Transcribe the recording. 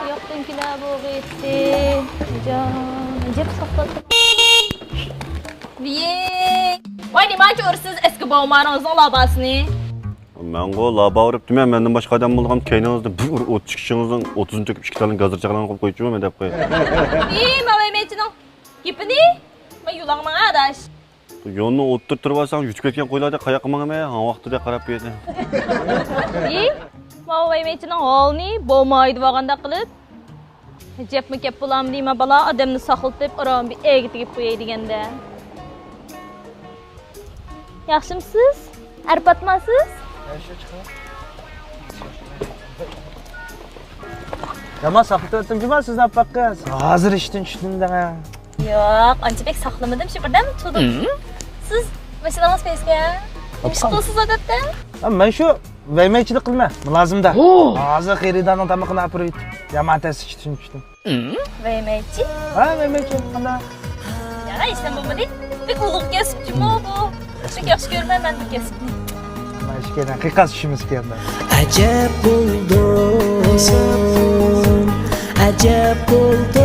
Yo'qdan bu etti. Jon, saxladı. Viye. Vay nima ko'rsiz eski bog'maringizning labasini? Men go laba uribdim, mendan boshqa odam bo'lgan keyningizda bir 30 kishingizning 30 to'kib 2 taning gazir chaqalan qo'yib qo'ychiman deb qo'y. Mavaymetchining gapini men yulangman adash. Yo'lni o'ttirib olsang, yutib ketgan qo'ylarda qayoqqa mangame, ha vaqtida qarab berdi. Mavaymetchining holni bo'lmaydi deganda qilib. Jepmi kep bo'lam deyman bala odamni saqlatib, aram bir egitib qo'yay deganda. Yaxshimisiz? Arpatmasiz? Yaman saqlatib o'tdim-ku siz napaqqa. Hozir ishdan tushdim-da. Yo'q, anchalik saqlamadim, shu birdan tudim. Siz mashinamiz pesga. Nima qilasiz odatda? Men shu vaymaychilik qilma, mulozimda. Hozir xeridanning tamaqini olib yurib, yaman tez ishdan tushdim. Vaymaychi? Ha, vaymaychi qanday? Ya, ishdan bo'lmadi. Bir ulug' kasbchimi bu? Pek yaxshi ko'rmayman bu kasbni. Mashkana haqiqat ishimiz keldi. Ajab bo'ldim. Ajab bo'ldim.